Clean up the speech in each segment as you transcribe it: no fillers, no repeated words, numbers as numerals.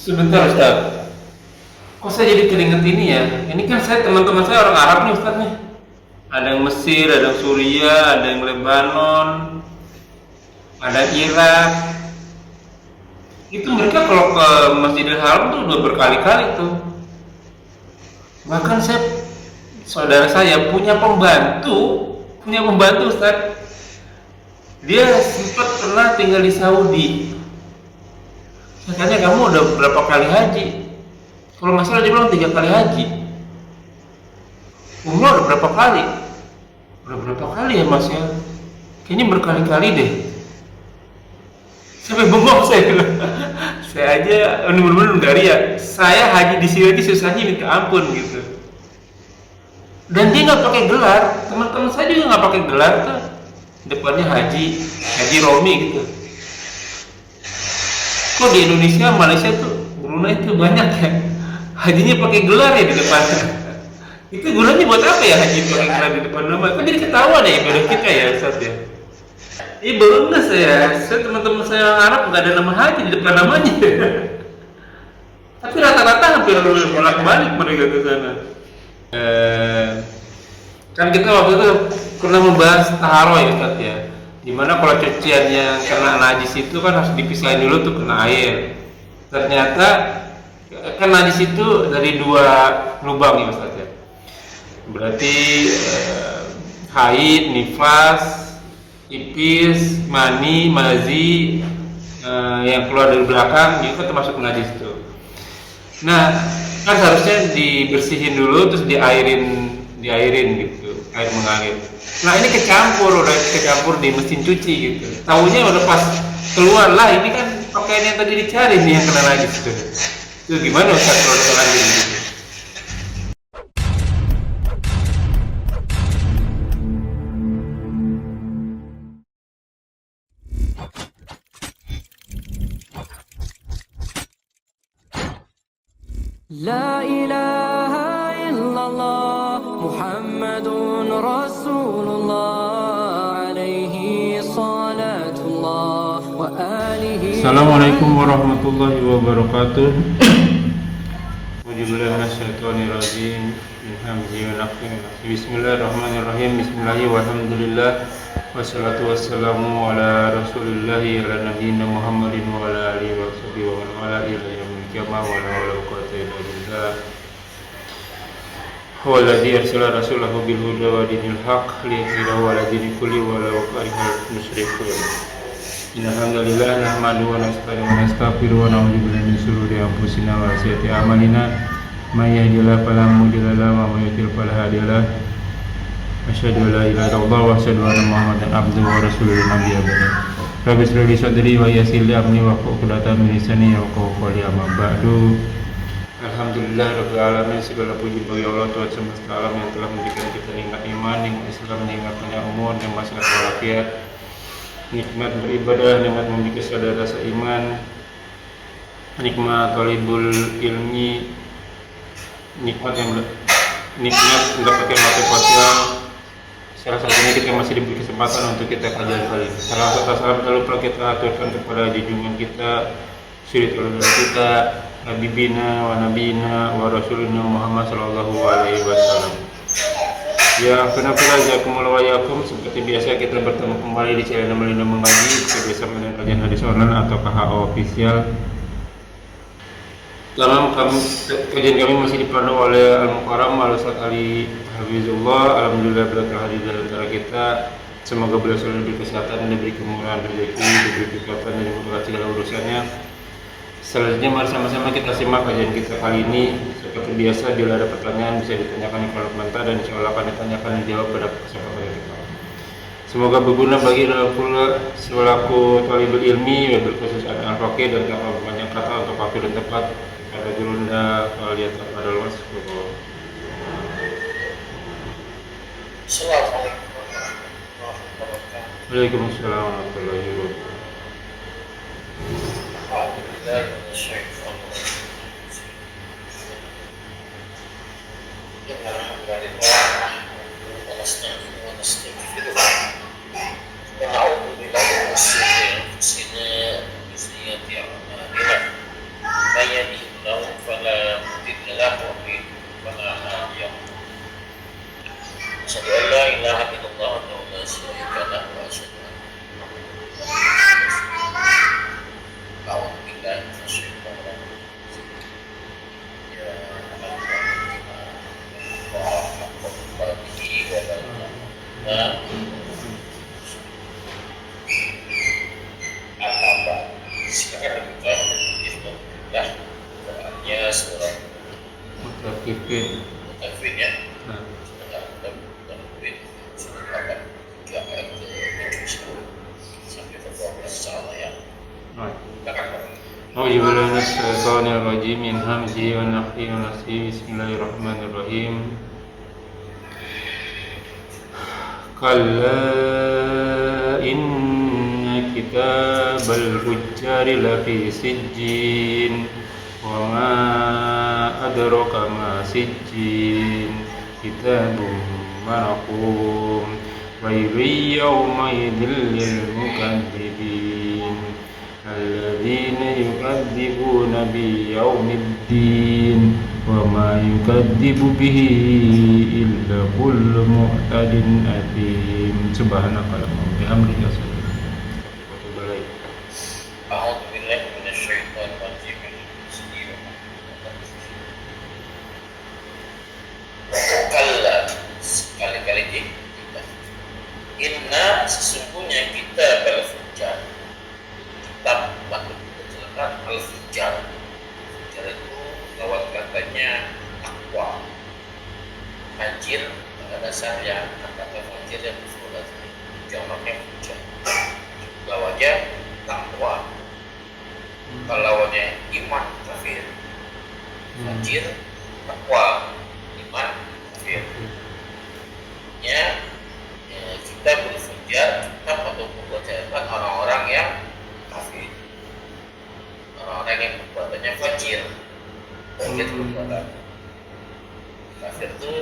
Sebentar Ustaz, kok saya jadi teringat ini ya? Ini kan teman-teman saya orang Arab nih Ustaz nih. Ada yang Mesir, ada yang Suriah, ada yang Lebanon, ada Irak. Itu mereka kalau ke Masjidil Haram tuh udah berkali-kali tuh. Bahkan saudara saya punya pembantu Ustaz. Dia sempat pernah tinggal di Saudi. Saya tanya, kamu udah berapa kali haji? Kalau nggak salah dia bilang 3 kali haji. Umroh udah berapa kali? Udah berapa kali ya Mas ya? Kayaknya berkali-kali deh. Sampai bengong saya bilang. Saya aja bener-bener enggak ya. Saya haji di sini aja susahnya minta ampun gitu. Dan dia nggak pakai gelar. Teman-teman saya juga nggak pakai gelar tuh. Depannya Haji Romi gitu. Kok di Indonesia, Malaysia tuh, Brunei tuh banyak ya hajinya pakai gelar ya di depannya. Itu gunanya buat apa ya haji pakai gelar di depan nama? Kan jadi ketahuan ya ibadah kita ya Ustaz ya. Iya baru enggak saya teman-teman saya yang Arab nggak ada nama haji di depan namanya. Tapi rata-rata hampir bolak-balik mereka ke sana. Kan kita waktu itu pernah membahas taharoh ya Ustaz ya. Dimana kalau cucian yang kena najis itu kan harus dipisahin dulu tuh kena air. Ternyata kan najis itu dari 2 lubang ya Ustaz ya. Berarti haid, nifas, ipis, mani, mazi yang keluar dari belakang itu termasuk najis itu. Nah, kan harusnya dibersihin dulu terus diairin gitu, air mengalir. Nah ini udah kecampur di mesin cuci gitu. Taunya udah pas keluar lah, ini kan pakaian yang tadi dicari nih yang kena najis itu. Itu gimana Ustaz kalau terlanjur gitu? لا إله إلا الله محمد رسول الله عليه صلاة الله وآله. Assalamualaikum warahmatullahi wabarakatuh. Bismillahirrahmanirrahim. Bismillahirrahmanirrahim. Bismillahirrahmanirrahim. Wassalatu wassalamu ala rasulillahi ala nabiyina Muhammadin wa ala alihi wa sahbihi wa man wala ila yaumil qiyamah wa la hawla wa quwwata illa billah. Huwa alladzi arsala rasulahu bil huda wa dinil haqq liyudhhirahu ala dini kulli wa law karihal musyrikun. Alhamdulillah nahmaduhu wa nasta'inuhu wa nastaghfiruhu wa na'udzu billahi min shururi anfusina wa sayyiati a'malina. May yahdihillahu fala mudilla lahu wa may yudlil fala hadiya lahu. Asyhadu an la ilaha illallah wa asyhadu anna Muhammadan abduhu wa rasuluhu nabiyya ba'da. Rabbi shrah li sadri wa yassir li amri wa hlul 'uqdatam min lisani yafqahu qawli amma ba'du. Alhamdulillah rabbil alamin, segala puji bagi Allah Tuhan semesta alam yang telah memberikan kita nikmat iman, nikmat Islam, nikmat panjang umur, nikmat sehat walafiat, nikmat beribadah, nikmat memiliki saudara seiman, nikmat talibul ilmi, nikmat mendapatkan motivasi. Salah satunya kita masih diberi kesempatan untuk kita kajian kali ini. Salam lupa kita aturkan kepada junjungan kita, suri teladan kita, Nabibina wa Nabina wa Rasulina Muhammad sallallahu alaihi wasallam. Ya, kenapa jazakumullah wa yakum. Seperti biasa kita bertemu kembali di channel Melina Mengaji bersama dengan kajian hadis online atau KHO official. Kajian kami masih dipandu oleh Al-Mukarram Al-Ustaz Ali Hafizullah. Alhamdulillah beliau telah hadir di antara kita. Semoga beliau selalu diberi kesehatan, diberi kemurahan rezeki, diberi kekuatan dan dimudahkan segala urusannya. Selanjutnya mari sama-sama kita simak kajian kita kali ini. Seperti biasa, bila ada pertanyaan bisa ditanyakan di kolom komentar dan insya Allah akan ditanyakan dan dijawab pada kesempatan kita. Semoga berguna bagi pula selaku talibul ilmi, wabil khusus ada al-faqih dan kapal banyak kata untuk waktu dan tempat pada julunda lihat pada luas. Assalamualaikum warahmatullahi wabarakatuh. Waalaikumsalam warahmatullahi wabarakatuh. ونعوذ بالله من شرور أنفسنا وسيئات أعمالنا من يهده billahi minasyaitonir rajim. Ya Allah. Sekarang kita bismillah. Doanya surat Mutaffifin. Mutaffifin ya. Nah, Mutaffifin surat 3 ayat ke-7 sampai ke 12 insyaallah ya. nah. Silakan. أعوذ بالله من الشيطان الرجيم من همزه ونفخه ونفثه بسم الله الرحمن الرحيم كلا إن كتاب الفجار لفي سجين وما أدرك ما سجين كتاب مرقوم ويل يومئذ للمكذبين الذين يكذبون بيوم الدين وما يكذب به إلا كل معتد أثيم سبحانك اللهم وبحمدك أشهد أن لا إله إلا أنت A'udzu billahi minasyaitonir rajim. Kalla sekali-kali kita. Inna sesungguhnya kita al-fujjar. Kitab patut tercela al-fujjar. Fujjar itu lawan katanya takwa. Fajir pada dasarnya kata fajir yang mufrad. Jamaknya fujjar. Lawannya takwa. Kalau lawannya iman kafir. Fajir takwa, iman kafir. Ya, kita berfujjar, kita patut membuatkan orang-orang yang kafir, orang-orang yang perbuatannya fajir. Fajir perbuatan kafir itu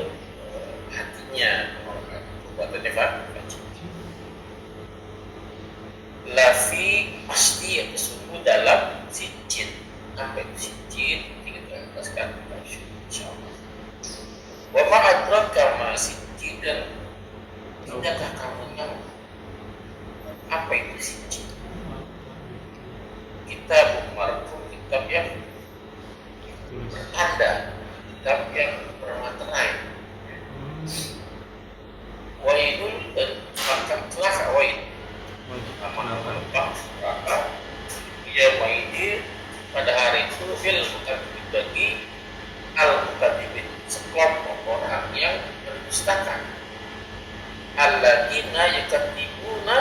hatinya, orang perbuatannya fajir. Lafi pasti atau sungguh dalam sijin. Apa itu sijin? Kita jelaskan insyaallah. Wa ma adraka ma sijin, dan tidakkah kamu tahu apa itu sijin? Kitab marfu, kitab yang bertanda, kitab yang bermaterai. Wailun, dan maka celaka wail. Maka ia maini pada hari itu fil mukadzibin, bagi al-mukadzibin, sekelompok orang yang berdustakan. Alladzina yukadzibuna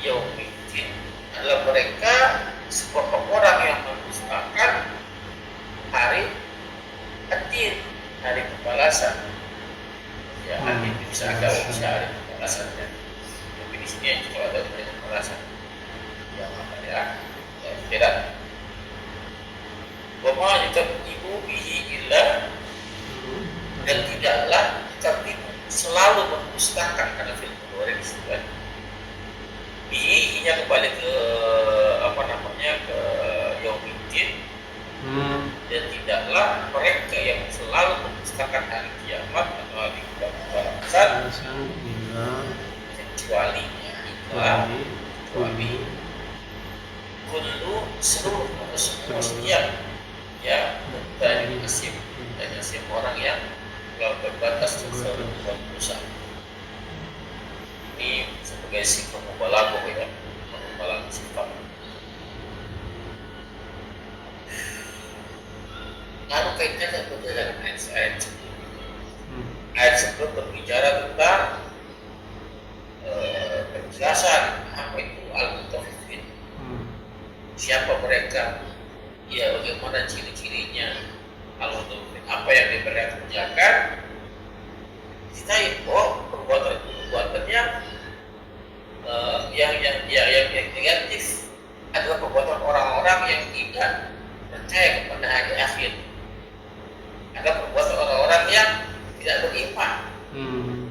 yaumiddin, adalah mereka sekelompok orang yang berdustakan hari Ad-Din, hari pembalasan. Ya, Ad-Din bisa ada hari pembalasannya. Tapi di sini yang juga ada hari pembalasan. Yang apa ya? Tidak. Wa ma yukadzibu bihi illa, dan tidaklah yukadzibu, selalu mendustakan, karena film kedua ini disebutkan bihi nya kembali ke apa namanya, ke yaumiddin. Dan tidaklah mereka yang selalu mendustakan hari kiamat atau hari pembalasan, kecuali kullu seluruh atau semua setiap ya dan nasib orang yang telah berbatas berbuat dosa. Ini sebagai sikap mubalaghah ya, mubalaghah sifat. Lalu kaitannya dengan ayat sebelumnya. Ayat sebelum berbicara tentang penjelasan apa itu al-mutaffifin. Siapa mereka? Ya, bagaimana ciri-cirinya? Al-mutaffifin, apa yang mereka kerjakan? Kita perbuatannya yang negatif adalah perbuatan orang-orang yang tidak percaya kepada hari akhir. Ada perbuatan orang-orang yang tidak beriman.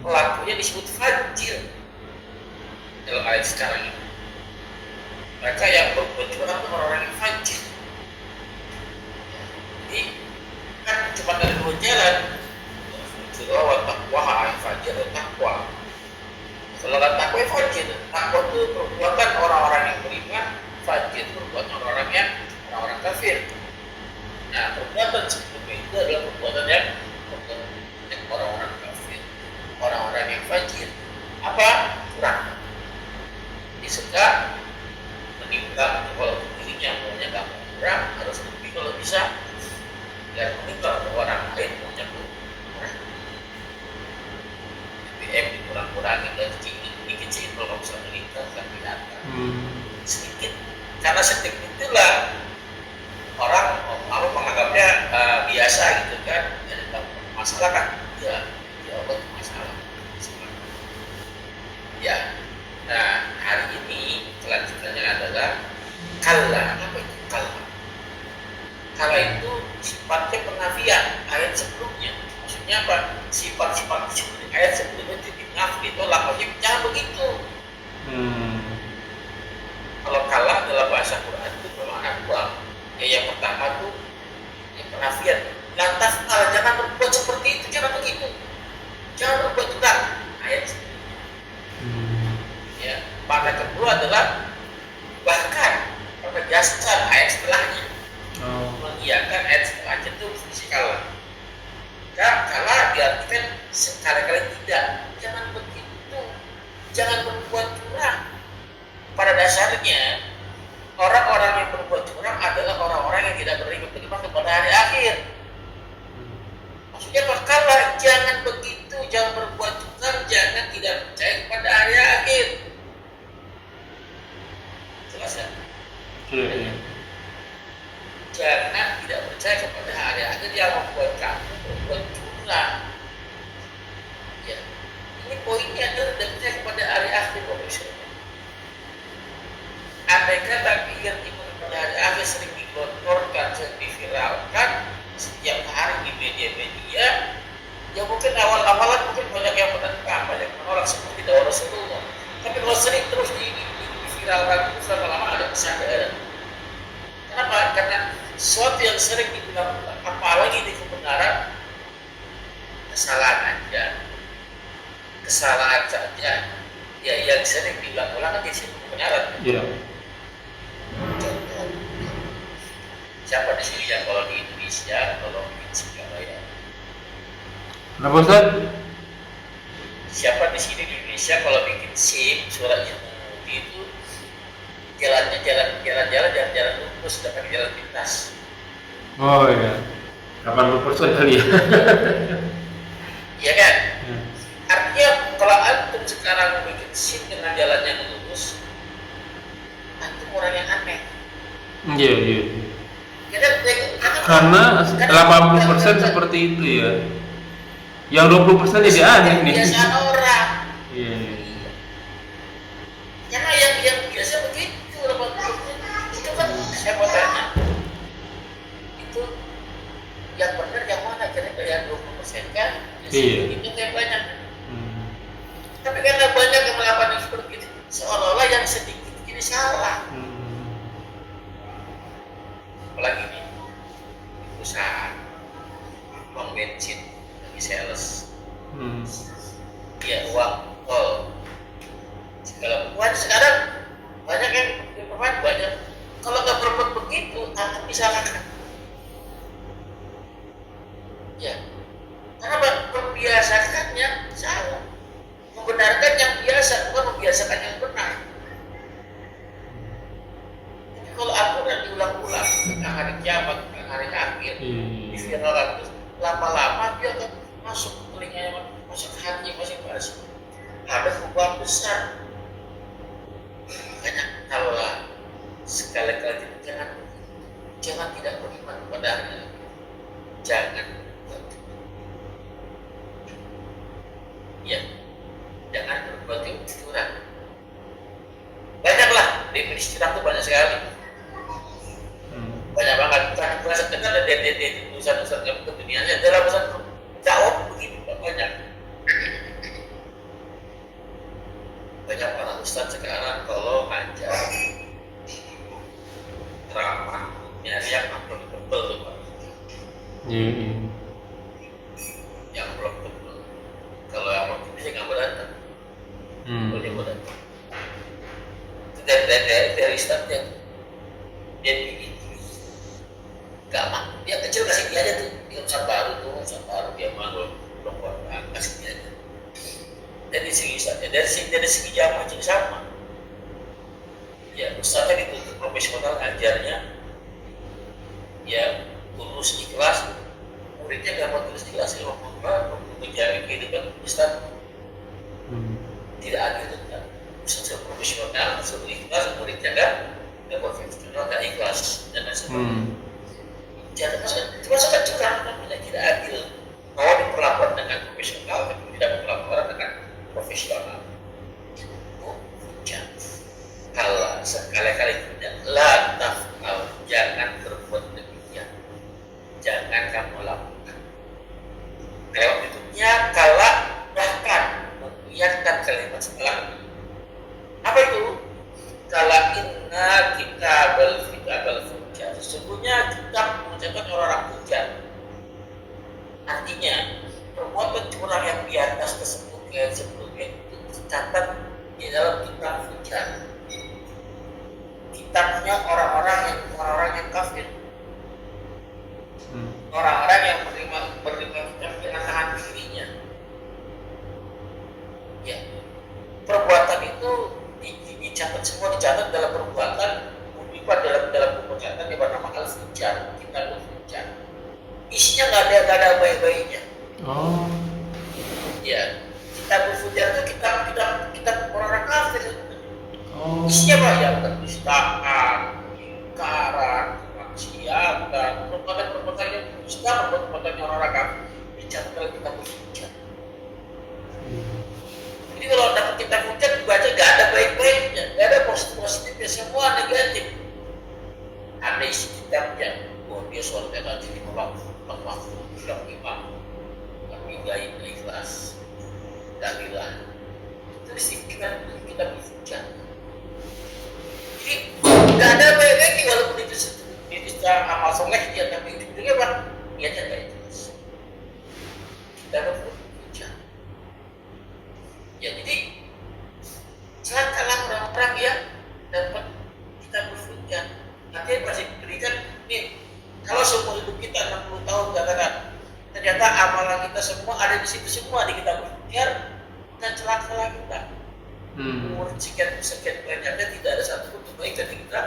Pelakunya disebut fajir dalam ayat sekarang ini. Mereka yang berbuat curang itu orang-orang yang fajir. Jadi kan cuma ada dua jalan, fujur wa taqwa, fajir atau takwa. Kalau takwa fajir, takwa itu perbuatan orang-orang yang beriman, fajir perbuatan orang-orang yang orang-orang kafir. Nah, perbuatan sebelum itu adalah perbuatan yang orang-orang kafir, orang-orang yang fajir. Apa? Curang. Dia suka menimpa kalau dirinya maunya nggak mau curang, harus lebih kalau bisa dan menimpa ke orang lain maunya kurang. BBM dikurang-kurangin dan dikecilin kalau nggak bisa meningkat kan kelihatan sedikit. Karena sedikit itulah orang menganggapnya biasa gitu kan, ada masalah kan? Ya Allah itu masalah. Ya, nah hari ini kelanjutannya adalah kalla. Apa itu kalla? Kalla itu sifatnya penafian ayat sebelumnya. Maksudnya apa? Sifat-sifat ayat sebelumnya itu dinafi, itu lafaznya jangan begitu. Kalau kalla dalam bahasa Quran itu bermakna dua. Yang pertama tuh yang penafian. Lantas jangan berbuat seperti itu, jangan begitu. Jangan berbuat curang. Ayat sebelumnya. Ya, pada kedua adalah bahkan pada jasad ayat setelahnya. Mengiyakan ayat setelahnya itu fungsi kalla. Kalla diartikan sekali-kali tidak. Jangan begitu. Jangan berbuat curang. Pada dasarnya orang-orang yang berbuat curang adalah orang-orang yang tidak beriman kepada hari akhir. Maksudnya perkara jangan begitu, jangan berbuat curang, jangan tidak percaya kepada hari akhir. Jelas ya? Jangan tidak percaya kepada hari akhir yang membuat kamu berbuat curang. Ya, ini poinnya adalah tidak percaya kepada hari akhir. Andai kata yang iman pada hari akhir sering digelontorkan, sering diviralkan setiap hari di media-media, ya mungkin awal-awalan mungkin banyak yang menentang, banyak menolak seperti dakwah Rasulullah. Tapi kalau sering terus diviralkan terus lama-lama ada kesadaran. Kenapa? Karena sesuatu yang sering dibilang apalagi di kebenaran, kesalahan saja. Ya yang sering diulang-ulang kan di sini kebenaran. Iya. Siapa di sini yang kalau di Indonesia tolong bikin SIM ya? Kenapa Ustaz? Siapa di sini di Indonesia kalau bikin SIM surat yang mengemudi itu jalannya jalan lurus, dapat jalan pintas. Oh iya. 80% kali ya. Iya kan? Artinya kalau antum sekarang bikin SIM dengan jalan yang lurus, antum orang yang aneh. Iya. Karena 80% seperti itu ya. Yang 20% jadi aneh nih. Kebiasaan orang. Iya. Karena yang biasa begitu 80% itu kan saya mau tanya. Itu yang benar yang mana? Kira-kira yang 20% kan? Iya. Itu yang banyak. Tapi karena banyak yang melakukan yang seperti itu, seolah-olah yang sedikit ini salah. Apalagi nih perusahaan uang bensin lagi sales, ya uang tol segala macam. Sekarang banyak yang berbuat banyak. Kalau nggak berbuat begitu, akan disalahkan. Ya, karena membiasakannya salah, membenarkan yang biasa bukan membiasakan yang benar. Kalau Al-Quran diulang-ulang tentang hari kiamat, tentang hari akhir, diviralkan terus lama-lama dia akan masuk ke telinganya, masuk ke hati masing-masing. Ada perubahan besar. Makanya kalaulah sekali-kali jangan tidak beriman kepadanya. Jangan. Ya, jangan berbuat curang. Banyaklah definisi curang itu banyak sekali. Banyak banget. Bukan sekedar dari urusan-urusan ke dunianya, dalam urusan dakwah begitu banyak. Banyak para ustaz sekarang kalau ngajar ceramah nyari yang belum tebel tuh Pak. Yang belum tebel. Kalau yang mau bisa nggak mau datang. Kalau dia mau datang. Itu dari ustaznya. Jadi Gak mah, dia kecil kasih dia aja tuh, dia usaha baru dia mau lompat kasih dia aja. Dari segi jamaah juga sama. Ya, ustaznya dituntut profesional ngajarnya, ya tulus ikhlas, muridnya gak mau tulus ikhlas, mau mencari kehidupan ustaz. Tidak adil itu kan. Ustaz profesional, suruh ikhlas, muridnya gak profesional, gak ikhlas dan lain sebagainya. Jangan termasuk curang, namanya tidak adil. Mau diperlakukan dengan profesional, tapi tidak diperlakukan dengan profesional. Hujat. Kalau sekali-kali tidak, la taf'al, jangan berbuat demikian. Jangan kamu lakukan. Lewat itu nyakala, bahkan mengiyakan kalimat setelah. Apa itu? Kala inna kitabal fujjar. Sesungguhnya kitab mengucapkan orang-orang fujjar. Artinya perbuatan curang yang di atas tersebut yang sebelumnya itu tercatat di dalam kitab fujjar. Kitabnya orang-orang yang kafir. Orang-orang yang menerima kitab dengan tangan kirinya. Ya. Perbuatan itu dicatat dalam perbuatan, dibuat dalam buku catatan yang bernama Al-Fujjar, Kitab Al-Fujjar. Isinya nggak ada baik-baiknya. Oh. Ya, Kitab Al-Fujjar itu kitab orang-orang kafir. Oh. Isinya apa ya? Penistaan, ingkaran, kemaksiatan, perbuatan yang dusta, perbuatan orang-orang kafir. Dicatat dalam Kitab Al-Fujjar. Jadi kalau dapat kitab hujat dibaca gak ada baik-baiknya, gak ada positif-positifnya, semua negatif. Ada isi kitabnya, dia sholatnya nanti di waktu, bilang imam, tapi gak ikhlas, dalilah. Itu isi kitab hujat. Jadi gak ada baik-baiknya walaupun itu secara amal soleh dia, tapi ujung-ujungnya apa? Niatnya gak ikhlas. Kitab hujat. Ya jadi celakalah orang-orang yang dapat kita berfujat. Nanti masih berikan nih, kalau seumur hidup kita 60 tahun katakan, ternyata amalan kita semua ada di situ semua di kita berfujat, dan celakalah kita. Umur sekian banyaknya tidak ada satu pun kebaikan yang kita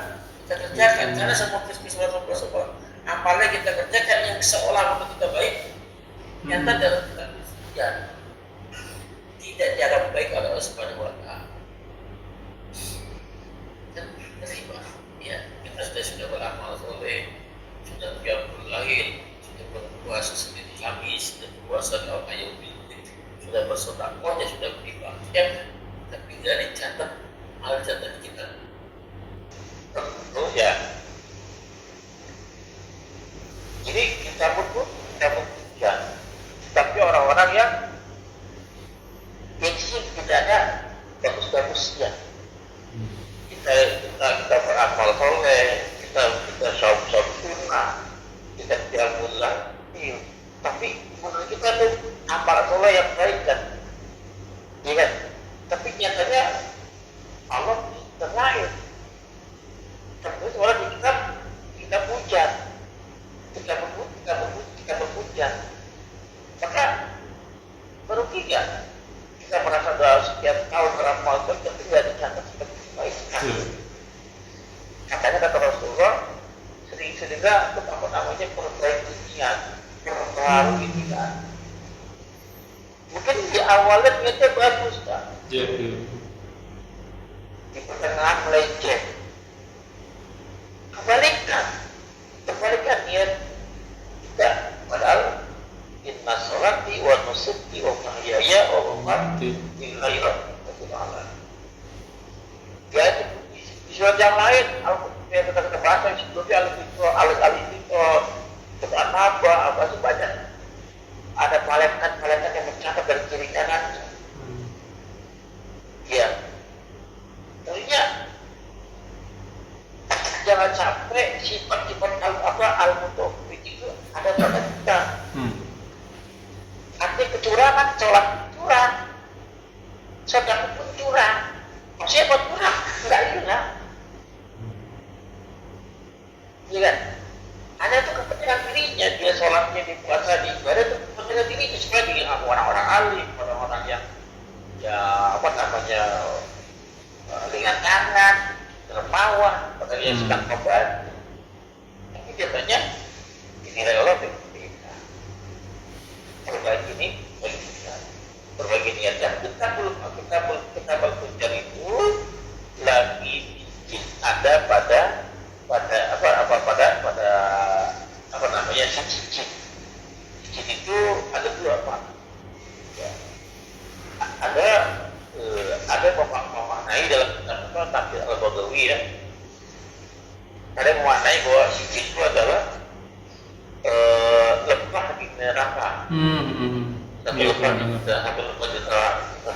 kerjakan, karena semua kisah amalnya kita kerjakan yang seolah menurut kita baik, ternyata dalam kita berfujat. Tidak dianggap baik oleh Allah Subhanahu wa Ta'ala. Dan terima, ya kita sudah beramal soleh, sudah qiyamul lail, sudah berpuasa Senin Kamis, sudah berpuasa Yaumul Bid, sudah bersedekah, sudah beribadah, tapi tidak dicatat hal catat kita. Tentu ya. Jadi kita pun ya, tapi orang-orang yang tidak ada bagus-bagusnya. Kita beramal soleh, kita saum sunnah, kita qiyamul lail. Tapi menurut kita tuh amal soleh yang baik kan, ya kan? Tapi nyatanya Allah terlain. Terus orang di kita pujian, kita berpujian. Maka merugi nggak? Kita merasa dalam sekian tahun beramal baik tapi tidak dicatat sebagai kebaikan. Katanya kata Rasulullah, sering-seringnya itu namanya perbaiki niat, perbaharui niat. Mungkin di awalnya niatnya bagus kan? Di pertengahan melenceng. Kebalikan niat kita, padahal inna sholati wa nusuki wa mahyaya wa mamati lillahi rabbil alamin. Ya, di surat yang lain, yang kita bahas sebelumnya al-Fitr, An-Naba, apa sih banyak. Ada malaikat yang mencatat dari kiri kanan. Ya, tentunya jangan sampai sifat-sifat al-mutawwid itu ada pada kita. Artinya kecurangan, sholat curang, sedang pun curang, siapa curang? Enggak juga. Iya kan? Ada tuh memperhatikan dirinya, dia sholatnya, di puasa, di ibadah itu memperhatikan dirinya supaya di orang-orang alim, orang-orang yang ya apa namanya ringan tangan, dermawan, orang yang sedang membantu. Tapi biasanya dinilai Allah berbeda. Berbagi ini berbagi niat dan kita belum itu lagi bikin ada pada apa namanya cincin itu ada dua pak ya. ada memaknai dalam kitab Tafsir Al-Baghawi ya, ada memaknai bahwa cincin itu adalah lemah di neraka. Satu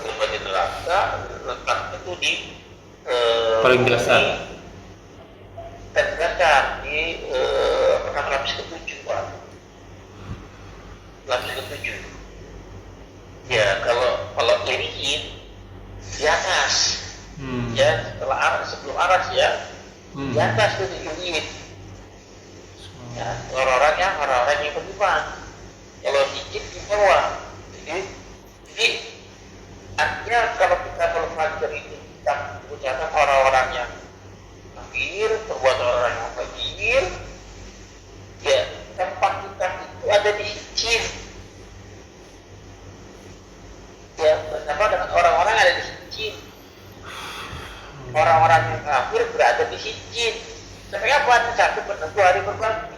lemah di neraka, letak itu di paling dasar. Terdapat di lapis ke-7 Pak. Lapis ke-7. Ya, kalau iriin di atas. Ya, sebelum aras ya. Di atas itu diiriin. Ya, orang-orang yang beriman. Kalau dikit di bawah. Jadi artinya kalau kita pelajari itu kita mengucapkan orang-orang yang kafir, perbuatan orang yang kafir, ya tempat kita itu ada di sijil. Ya, bersama dengan orang-orang ada di sijil. Orang-orang yang kafir berada di sijil. Sampai kapan? Satu penentu hari berbagi.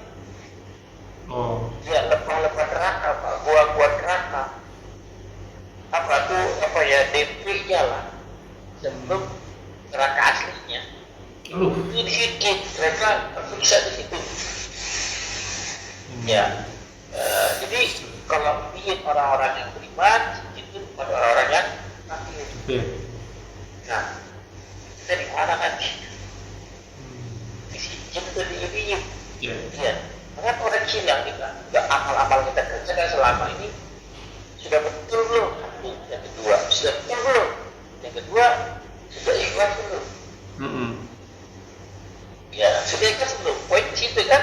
Ya, lepah-lepah neraka, gua-gua neraka. DP-nya lah sebelum neraka aslinya. Itu di situ mereka tersiksa di situ. Ya, jadi kalau bikin orang-orang yang beriman itu pada orang yang kafir. Nah, kita di mana nanti? Di situ atau di ini? Ya. Karena koreksi yang kita amal-amal kita kerjakan selama ini sudah betul belum? Yang kedua, sudah betul belum? Yang kedua, sudah ikhlas belum? Ya, sudah ikhlas belum? Poin di situ kan?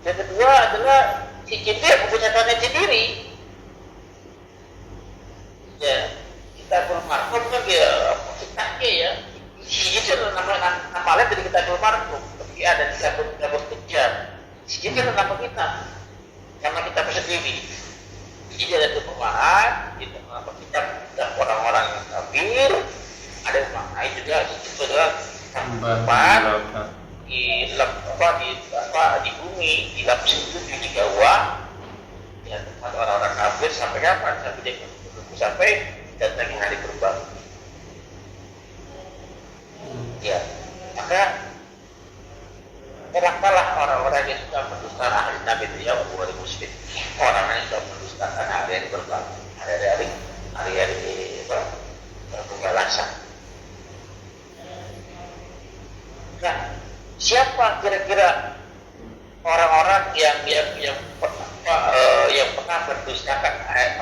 Yang kedua adalah si kita yang mempunyai sendiri. Ya, kita belum markum kan dia kitanya ya. Si itu namanya dari kita belum markum. Tapi ada di sabun kejar. Si itu nama kita. Karena kita bersendiri. Jadi ada perubahan, kita orang-orang yang kafir, ada yang maknai juga itu adalah tempat di bumi, di lapis itu di bawah, ya tempat orang-orang kafir sampai kapan? Sampai datang hari berbagi. Ya, maka celakalah orang-orang yang sudah mendustakan ahli Nabi itu ya wali muslim, orang yang sudah mendustakan hari-hari berbagi, hari-hari pembalasan. Nah, siapa kira-kira orang-orang yang pernah mendustakan hari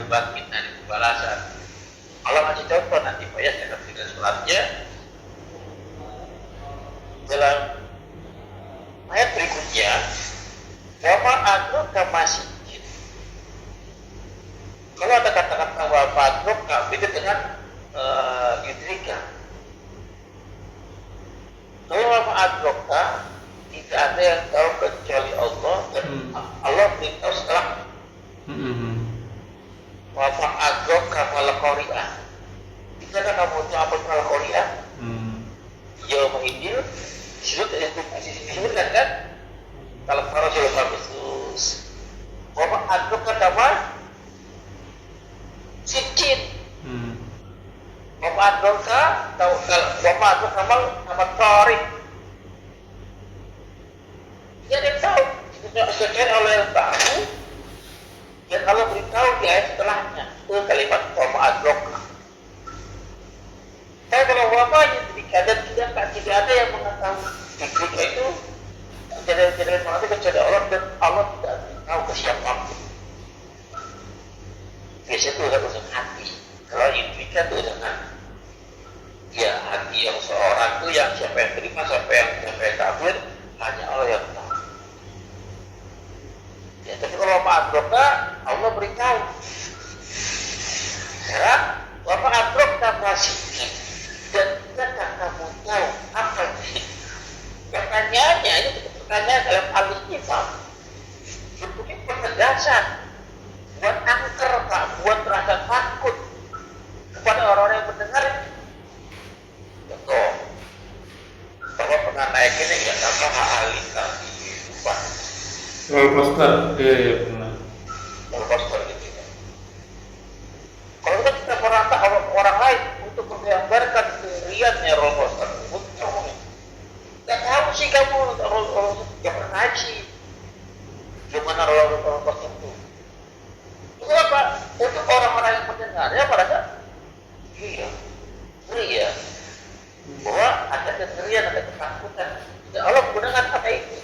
kebangkitan, hari pembalasan? Kalau masih contoh nanti Pak ya, saya akan sholatnya dalam ayat berikutnya, wama adroka masjid. Kalau ada kata-kata wama adroka beda dengan yudrika. Kalau wama adroka tidak ada yang tahu kecuali Allah dan Allah beritahu setelah. Wama adroka malah Korea. Tidak ada kamu tahu apa malah Korea? Jauh menghidil. Disebutkan kan kalau Rasul Khusus Bapak aduk kata sikit Bapak aduk tahu kalau Bapak aduk nama Tarik dia tahu sekian oleh yang tahu dan Allah beritahu di ayat setelahnya itu kalimat Bapak aduk. Saya kalau Bapak dan tidak ada yang mengetahui diklik itu jadi mengatakan kepada Allah dan Allah tidak tahu ke siapapun. Biasanya itu urusan hati. Kalau intuikan itu dengan ya hati yang seorang itu yang siapa yang terima, siapa yang takdir hanya Allah yang tahu. Ya, tapi kalau Bapak adrokna, Allah beritahu. Ya, Bapak adrokna nasibnya dan tidakkah kamu tahu apa ini? Pertanyaannya ini pertanyaan dalam Al-Kitab. Bentuknya penegasan, buat angker Pak, buat rasa takut kepada orang-orang yang mendengar. Betul. Kalau pernah naik ini nggak apa ahli kali lupa. Roller coaster, iya pernah. Roller coaster gitu ya. Kalau kita merasa orang lain untuk menggambarkan keriannya roller coaster, nggak tahu sih kamu roller coaster yang pernah haji. Gimana roller coaster itu? Itu apa? Untuk orang-orang yang mendengarnya merasa iya, ya. Bahwa ada kengerian, ada ketakutan. Ya Allah menggunakan kata itu.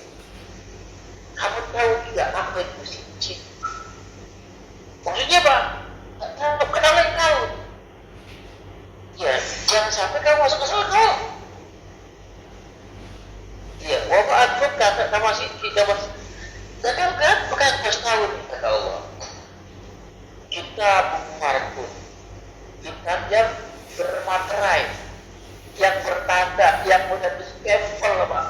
Kamu tahu tidak apa itu sijil? Maksudnya Pak, nggak tahu, kenapa yang tahu? Ya, jangan sampai kamu masuk ke sana. Ya, wabah adruk kata sama si kita masih. Nggak tahu kan? Bukan harus tahu nih kata Allah. Kita mengharapkan kita yang bermaterai, yang bertanda, yang mudah di-stempel Pak.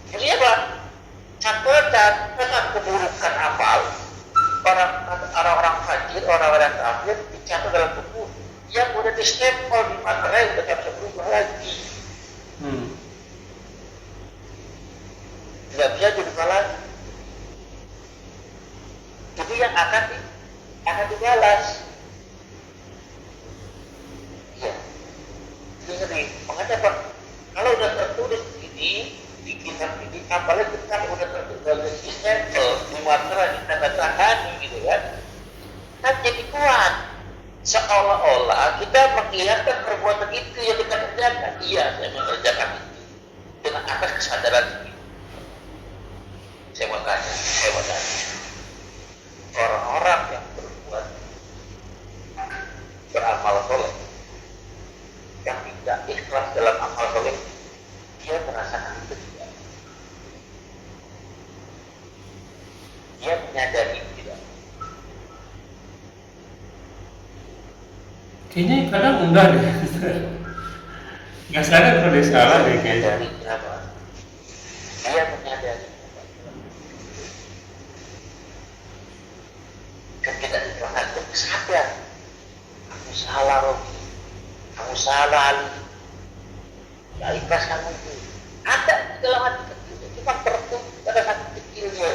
Maksudnya Pak, catatan keburukan amal orang-orang fajir, orang-orang kafir dicatat dalam buku yang mudah di-stempel di materai udah tidak bisa berubah lagi. Tidak bisa dirubah lagi. Itu yang akan dibalas. Ya. Jadi, makanya Pak, kalau udah tertulis ini di kitab ini, apalagi kita udah tertulis di stempel, di materai, di tanda tangani gitu kan, kan jadi kuat. Seolah-olah kita mengiyakan perbuatan itu yang kita kerjakan. Iya, saya mengerjakan itu dengan atas kesadaran ini. Saya mau tanya, orang-orang yang berbuat beramal soleh, yang tidak ikhlas dalam amal soleh, dia merasakan itu tidak? Dia menyadari tidak? Kayaknya kadang enggak deh. Nggak sadar kalau dia salah deh kayaknya. Menyadari kenapa? Dia menyadari. Ketika dikerahkan sadar, kamu salah Robi, kamu salah Ali, ya ikhlas kamu itu. Ada di dalam hati kecil, cuma tertutup pada hati kecilnya.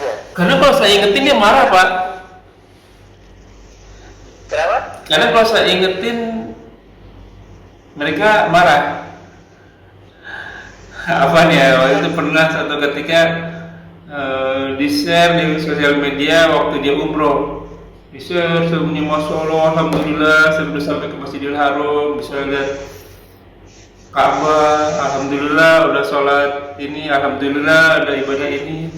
Ya. Karena kalau saya ingetin dia marah Pak. Kenapa? Karena kalau saya ingetin mereka marah. Apa nih ya? Waktu itu pernah satu ketika di-share di sosial media waktu dia umroh. Di-share semuanya Masya Allah, Alhamdulillah sebelum sampai ke Masjidil Haram bisa lihat Ka'bah, Alhamdulillah udah sholat ini, Alhamdulillah ada ibadah ini.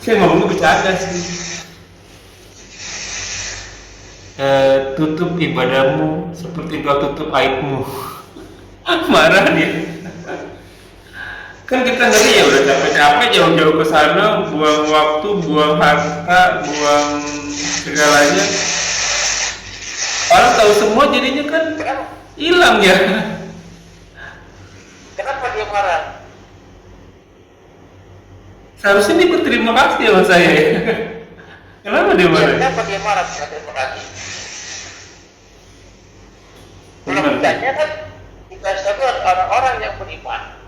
Saya ngomongnya bercanda sih. Tutup ibadahmu seperti kau tutup aibmu. Marah dia. Kan kita ngeri ya udah capek-capek jauh-jauh ke sana, buang waktu, buang harta, buang segalanya. Orang tahu semua jadinya kan hilang ya. Kenapa dia marah? Seharusnya dia berterima kasih sama saya. Kenapa dia marah? Kenapa dia marah? Terima kasih. Mudah-mudahannya kan kita satu orang-orang yang beriman.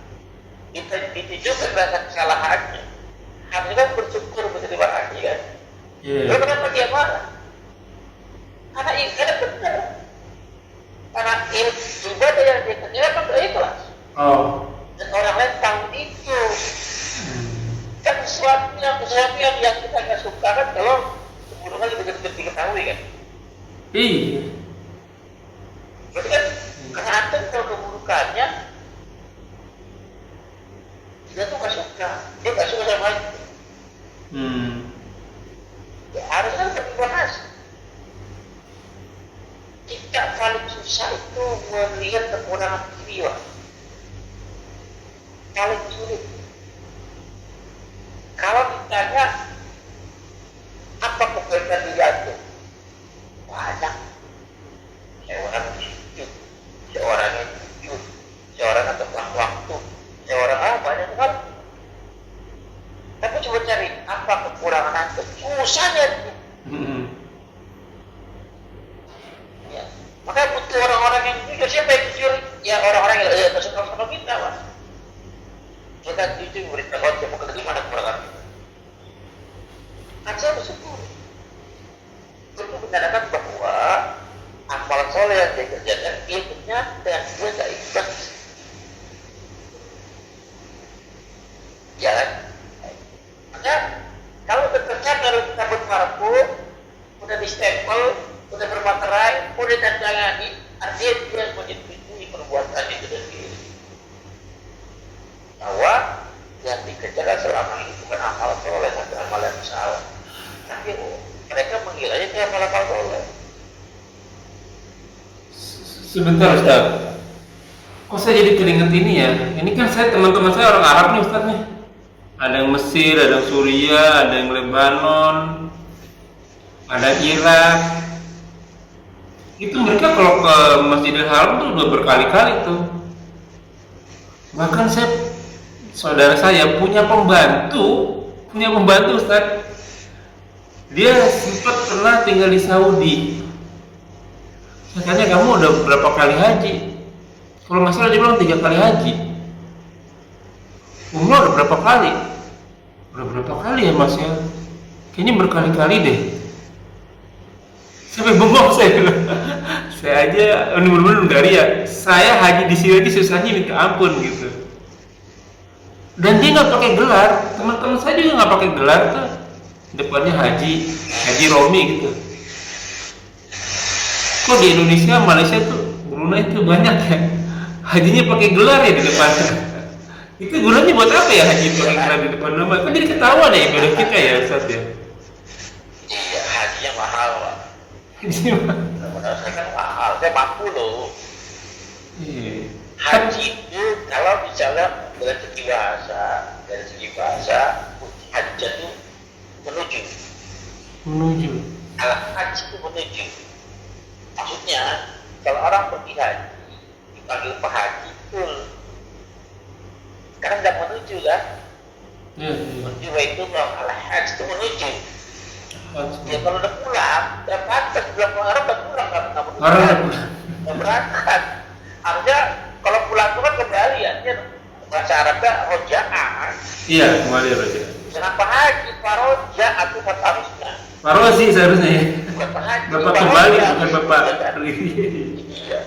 Itu juga rasa kesalahannya. Harusnya kan bersyukur berterima kasih kan. Lalu kenapa dia marah? Karena benar. Karena ibadah yang dia kerjakan kan ikhlas. Dan orang lain tahu itu. Kan sesuatu yang kita nggak suka kan kalau keburukan betul-betul diketahui kan. Iya. Berarti kan karena antum kalau keburukannya dia tuh nggak suka, dia nggak suka sama itu. Ya, harusnya berterima kasih. Tidak paling susah itu melihat kekurangan diri, Pak. Paling sulit. Kalau ditanya apa kebaikan diri antum? Banyak. Seorang jujur, seorang yang jujur, seorang yang tepat waktu, seorang banyak kan. Tapi coba cari apa kekurangan antum? Susahnya. Ya. Makanya butuh orang-orang yang jujur. Siapa yang jujur? Ya orang-orang yang bersuka sama kita, Pak. Kita jujur beritahu dia bukan gimana kekurangan kita. Kan saya bersyukur. Itu menyatakan bahwa amal soleh yang dia kerjakan itu nyata dan dia tak ikhlas. Ya kan? Maka kalau tercatat dalam kitab marfu, udah distempel, udah bermaterai, udah ditandangani, artinya dia menyetujui perbuatan itu sendiri. Bahwa yang dikerjakan selama ini bukan amal soleh atau amal yang salah, tapi mereka mengilainya itu amal soleh. Sebentar Ustaz, kok saya jadi teringat ini ya? Ini kan saya teman-teman saya orang Arab nih Ustaz nih. Ada yang Mesir, ada yang Suriah, ada yang Lebanon, ada Irak. Itu mereka kalau ke Masjidil Haram tuh udah berkali-kali tuh. Bahkan saudara saya punya pembantu Ustaz. Dia sempat pernah tinggal di Saudi. Saya tanya, kamu udah berapa kali haji? Kalau nggak salah dia bilang 3 kali haji. Umroh udah berapa kali? Udah berapa kali ya Mas ya? Kayaknya berkali-kali deh. Sampai bengong saya bilang. Saya aja bener-bener Hungaria. Saya haji di sini aja susahnya minta ampun gitu. Dan dia nggak pakai gelar. Teman-teman saya juga nggak pakai gelar tuh. Depannya Haji Romi gitu. Kok di Indonesia, Malaysia tuh, Brunei tuh banyak ya. Hajinya pakai gelar ya di depannya. Itu gunanya buat apa ya haji pakai gelar di depan nama? Kan jadi ketahuan ya ibadah kita ya Ustaz ya. Iya, hajinya mahal, Pak. Menurut saya kan mahal. Saya mampu loh. Iya. Haji itu kalau misalnya dari segi bahasa, haji itu menuju. Kalau haji itu menuju. Maksudnya kalau orang pergi haji dipanggil Pak Haji, betul. Sekarang sudah menuju kan? Menuju itu kalau haji itu menuju. Ya kalau udah pulang, udah pantas pulang Arab udah pulang kan? Nggak berangkat. Artinya kalau pulang itu kan kembali ya. Bahasa Arabnya roja'ah. Iya, kembali roja. Kenapa haji? Paroja atau harusnya? Parosi seharusnya ya. Bapak kembali bukan bapak. Iya.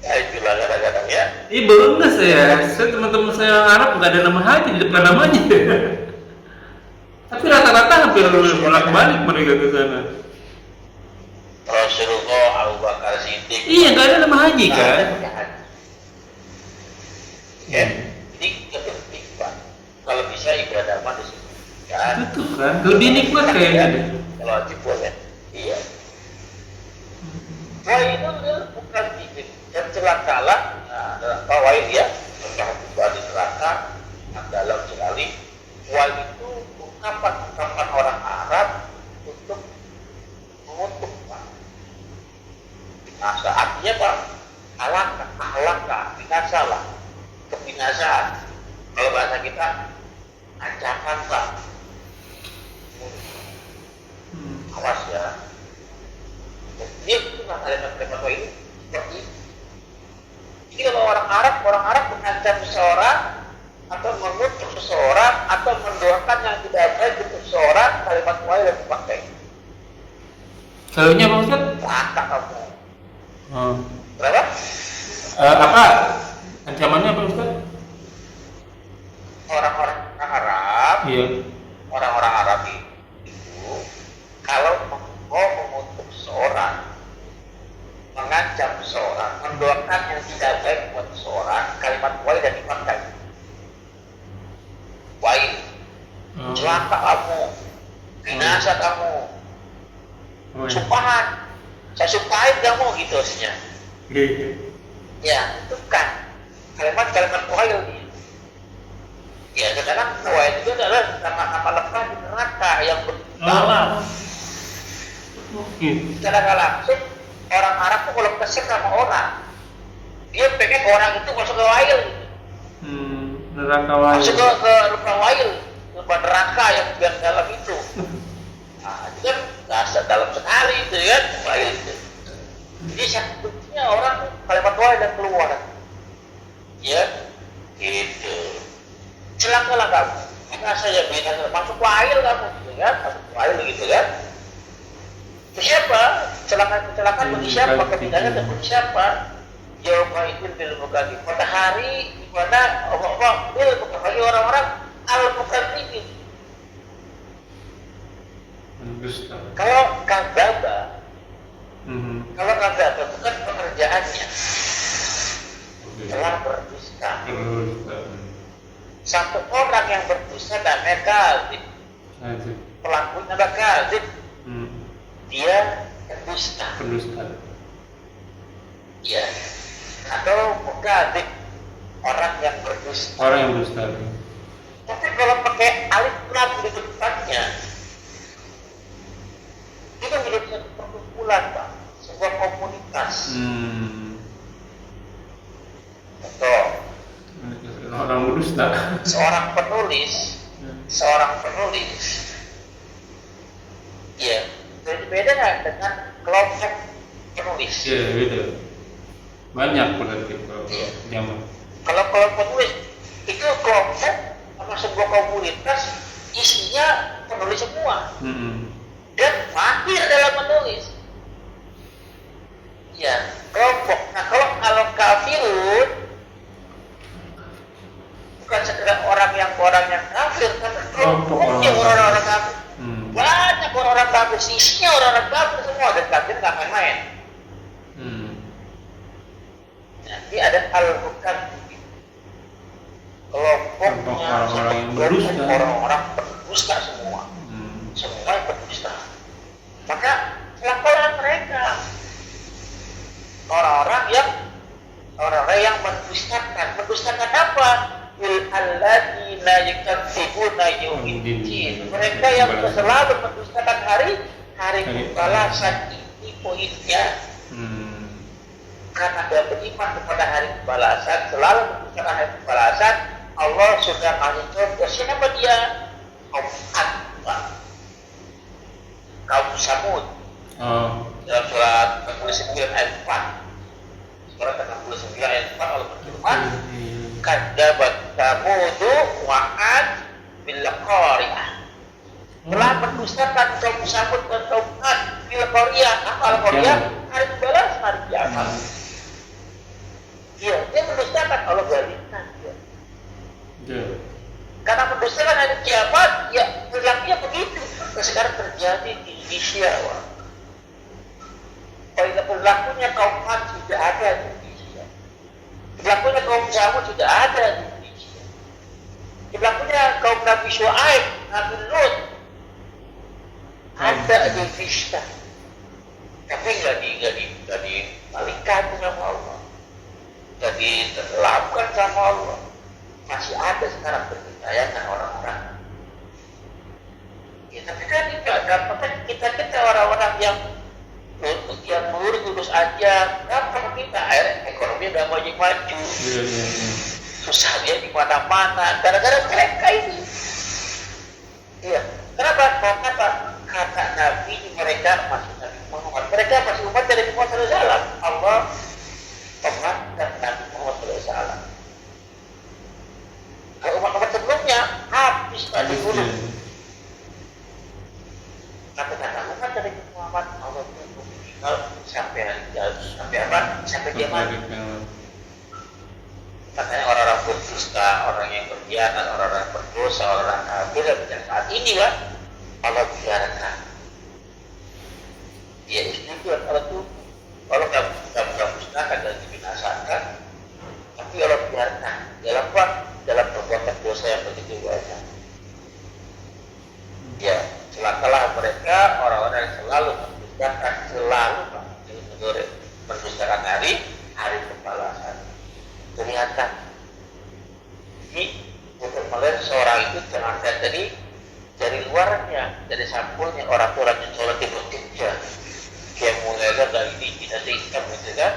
Ya itulah kadang-kadang ya. Iya baru enggak saya teman-teman saya yang Arab nggak ada nama haji di depan namanya. Tapi rata-rata hampir bolak-balik mereka ke sana. Rasulullah, Abu Bakar Siddiq. Iya nggak ada nama haji kan? Ya, jadi penting Pak. Kalau bisa ibadah mah di sini. Kan? Itu kan lebih nikmat kayaknya. Kalau haji boleh. Iya. Wah itu bukan bikin. Dan celakalah dalam bawah ya. Tentang di neraka dalam sekali. Wah itu ungkapan orang Arab untuk mengutuk Pak. Binasa artinya Pak. Alangkah, binasalah. Kebinasaan. Kalau bahasa kita ancaman Pak. Awas ya. Ini bukan kalimat-kalimat ini seperti ini. Jadi kalau orang Arab mengancam seseorang atau mengutuk seseorang atau mendoakan yang tidak baik untuk seseorang, kalimat muayah yang dipakai. Kalaunya Pak Ustaz? Rata kamu. Berapa? Apa? Ancamannya apa Ustaz? Orang-orang Arab. Iya. Orang-orang Arab itu kalau mau mengutuk seseorang, mengancam seseorang, mendoakan yang tidak baik buat seseorang, kalimat wail yang dipakai. Wail, celaka kamu, binasa kamu, sumpahan, saya sumpahin kamu gitu aslinya. Ya, itu kan kalimat-kalimat wahil. Ya, kadang wahil itu adalah nama-nama lemah di neraka yang berdalam. Secara nggak langsung, orang Arab tuh kalau kesel sama orang, dia pengen orang itu masuk ke wahil. Neraka wahil. Masuk ke neraka wahil, ke neraka yang dalam itu. Nah, itu kan nggak dalam sekali itu kan wahil itu. Jadi sebetulnya orang kalimat wahil dan keluar. Ya, gitu. Celakalah kamu. Karena saya bilang masuk wahil kamu, gitu kan? Masuk wahil gitu kan? Itu siapa? Kecelakaan bagi siapa? Kebinangan bagi siapa? Yauma idzin bil mukadzib. Pada hari di mana Allah bil bagi orang-orang al-mukadzibin. Kalau kadzaba, kalau kadzaba bukan pekerjaannya, telah berdusta. Satu orang yang berdusta namanya kadzib. Pelakunya adalah kadzib. Dia pendusta. Ya. Atau mukadzib, orang yang berdusta. Orang yang berdusta. Tapi kalau pakai alif lam di depannya, itu menjadi satu perkumpulan, Pak, sebuah komunitas. Betul. Orang berdusta. Seorang penulis, ya, beda nggak dengan kelompok penulis? Iya, beda. Banyak berarti kalau zaman. Kalau kelompok penulis itu kelompok sama sebuah komunitas isinya penulis semua dan mahir dalam menulis. Ya, kelompok. Nah, kalau kafirun bukan sekedar orang yang kafir, tapi kelompoknya orang-orang kafir. Banyak orang-orang kafir, isinya orang-orang kafir semua, dan kafir nggak main-main. Nanti ada al-mukadzibin, kelompoknya orang-orang yang berdusta, orang-orang berdusta semua, semua berdusta. Maka celakalah mereka, orang-orang yang mendustakan apa? Bil alladzina yukadzibuna yaumiddin. Mereka yang selalu mendustakan hari pembalasan. Ini poinnya. Karena dia beriman kepada hari pembalasan, selalu mendustakan hari pembalasan, Allah sudah kasih contoh. Siapa dia? Kaum Ad, kaum Samud. Dalam surat 69 ayat 4. Surat 69 ayat 4 Allah berfirman, kadzabat Samudu wa'ad bil qari'ah. Telah mendustakan kaum Samud dan kaum Ad bil qari'ah. Apa al-qari'ah? Hari pembalasan, hari kiamat. Iya, dia mendustakan, Allah balikan dia. Karena mendustakan hari kiamat, ya perilakunya begitu. Sekarang terjadi di Indonesia, Wak. Perilakunya kaum Ad tidak ada di Indonesia. Perilakunya kaum Samud tidak ada di Indonesia. Perilakunya kaum Nabi Syuaib, Nabi Lut ada di Indonesia. Tapi nggak dibalikan sama Allah, nggak dilakukan sama Allah. Masih ada sekarang berkejayakan orang-orang. Ya, tapi kan kita orang-orang yang lurus aja, kenapa kita akhirnya ekonomi udah maju, susah dia di mana-mana, gara-gara mereka ini. Iya, kenapa? Kata Nabi mereka masih Nabi Muhammad, mereka masih umat dari Muhammad SAW. Allah dan Nabi Muhammad SAW. Kalau umat-umat sebelumnya habis pada gunung. Kata umat dari Muhammad, Allah sampai apa? Sampai kiamat. Katanya orang-orang berdusta, orang yang berkhianat, orang-orang berdosa, orang kafir, dan saat ini lah Allah biarkan. Ya itu Allah tuh, kalau nggak musnahkan dan dibinasakan, tapi Allah biarkan dalam apa? Dalam perbuatan dosa yang begitu banyak. Ya, celakalah mereka orang-orang yang selalu mendustakan hari hari pembalasan. Kelihatan. Jadi untuk melihat seorang itu jangan lihat dari luarnya, dari sampulnya, orang-orang yang sholat di masjidnya. Dia mulai dari ini tidak hitam gitu kan,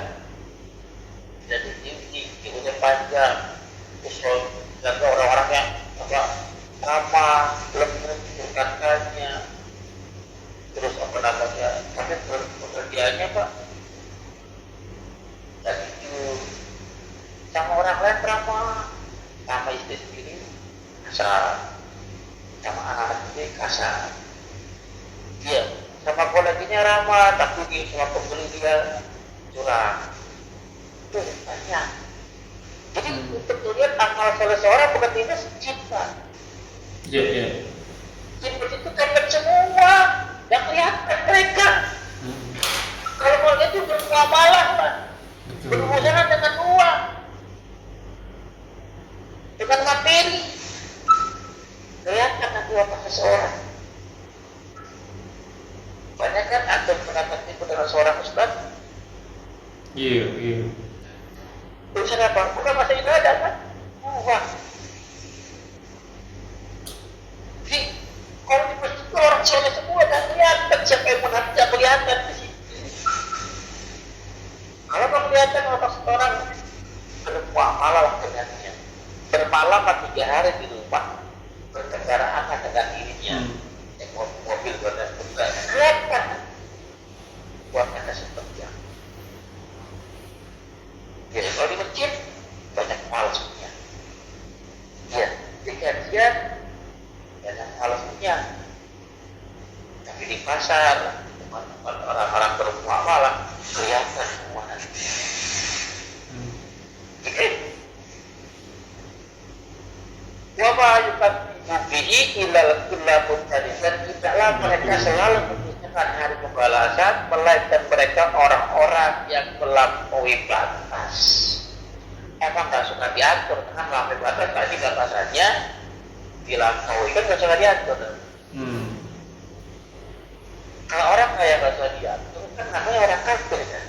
jadi tinggi, tingginya panjang, terus dan orang-orang yang ramah, lembut berkatanya, terus tapi pekerjaannya Pak, dan itu sama orang lain ramah, sama istri sendiri kasar, sama anak-anak sendiri kasar. Iya, sama koleginya ramah, tapi dia sama pembeli dia curang. Itu banyak. Jadi untuk melihat amal salah seorang bukan tidak cinta. Iya. Cinta itu kan semua yang kelihatan mereka. Kalau mereka itu bermuamalah Pak, berhubungan dengan uang, dengan materi, kelihatan nanti apa seseorang. Banyak kan antum pernah tertipu dengan seorang ustaz? Iya. Urusan apa? Bukan masa ibadah kan? Uang. Jadi kalau di masjid itu orang soleh semua dan kelihatan siapa yang munafik tidak kelihatan di situ. Kalau mau kelihatan orang bermuamalah dengannya, bermalam 3 hari di rumah, berkendaraan dengan dirinya, mobil dan bukan kelihatan uangnya kasih kerja. Ya, kalau di masjid banyak palsunya. Ya, di kajian banyak palsunya. Tapi di pasar, tempat orang-orang bermuamalah kelihatan semua nanti. Wama yukadzibu bihi illal kullabun dan tidaklah mereka selalu mendustakan hari pembalasan melainkan mereka orang-orang yang melampaui batas. Emang gak suka diatur dengan melampaui batas, tadi batasannya dilampaui kan gak suka diatur. Kalau orang kaya gak suka diatur kan namanya orang kafir kan.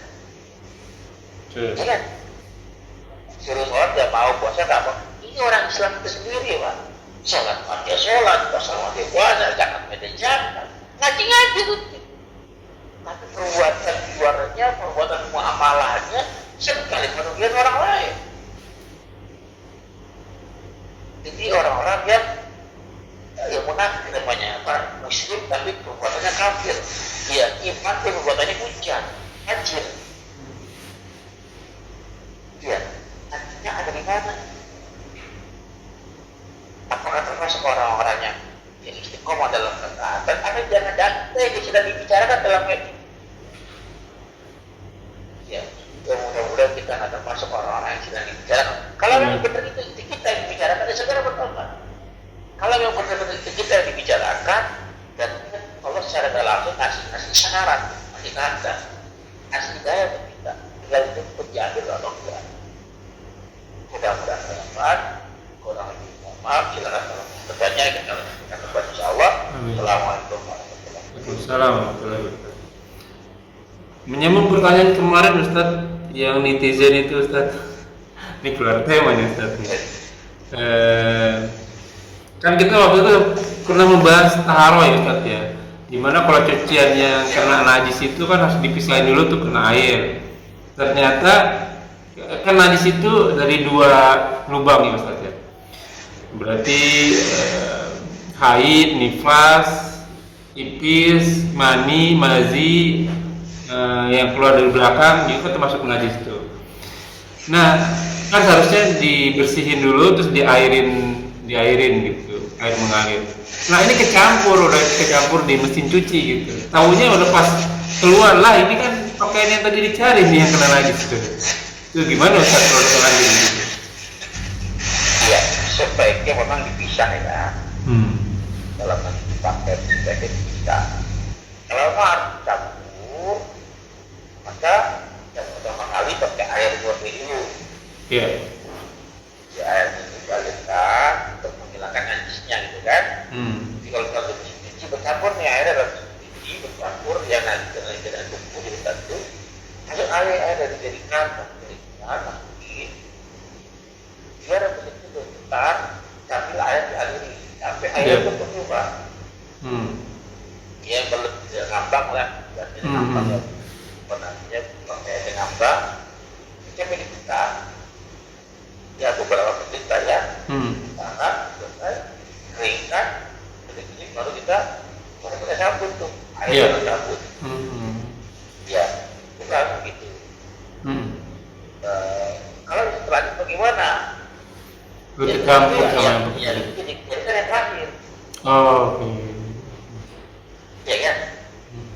Iya kan? Suruh sholat gak mau, puasa gak mau. Ini orang Islam itu sendiri Pak. Sholat dia sholat, puasa dia puasa, zakat dia zakat, ngaji tuh. Tapi perbuatan luarnya, perbuatan muamalahnya sekali merugikan orang lain. Jadi orang-orang yang munafik namanya Pak, Muslim tapi perbuatannya kafir. Dia iman tapi perbuatannya hujan, hajir. Dia artinya ada di mana? Apakah termasuk orang-orang yang istiqomah dalam ketaatan? Ada jangan-jangan yang sedang dibicarakan dalam ini. Ya, mudah-mudahan kita akan termasuk orang-orang yang sedang dibicarakan. Kalau yang benar itu kita yang dibicarakan, ya segera bertobat. Kalau yang benar-benar itu kita yang dibicarakan, dan Allah secara tidak langsung ngasih syarat, ngasih kata, ngasih hidayah untuk kita. Tinggal itu berjamil atau enggak. Mudah-mudahan bermanfaat. Kurang lebih maaf, silakan kalau bertanya kita kepada insyaallah. Assalamualaikum warahmatullahi wabarakatuh. Menyambung pertanyaan kemarin Ustaz, yang netizen itu Ustaz, ini keluar temanya Ustaz. Kan kita waktu itu pernah membahas taharoh ya Ustaz ya, dimana kalau cucian yang kena najis itu kan harus dipisahin dulu tuh kena air. Ternyata kan najis itu dari 2 lubang ya Ustaz ya. Berarti haid, nifas, ipis, mani, mazi yang keluar dari belakang juga termasuk najis itu. Nah, kan harusnya dibersihin dulu terus diairin gitu, air mengalir. Nah, ini udah kecampur di mesin cuci gitu. Taunya udah pas keluar lah, ini kan pakaian yang tadi dicari nih yang kena najis itu. Itu gimana Ustaz kalau lagi gitu? Iya, sebaiknya memang dipisah ya. Kalau nanti dipakai sebaiknya dipisah. Kalau harus dicampur, maka yang pertama kali pakai air murni dulu. Iya. Di air ini digalirkan untuk menghilangkan najisnya gitu kan. Jadi kalau kita cuci bercampur nih airnya harus cuci bercampur yang nanti dengan tumbuh jadi satu. Masuk air dari jerikan, Quran masukin, biar begitu berputar, sambil ayat dialiri, sampai ayat tertentu Pak. Ya belum ngambang lah, berarti ngambang ya. Penanya pakai ngambang, sampai diputar. Ya beberapa menit saja, karena selesai, keringkan, jadi baru kita pakai sabun tuh, air sabun. Ya, bukan begitu. Kalau setelah itu bagaimana? Campur sama yang jadi yang terakhir. Oke. Ya kan?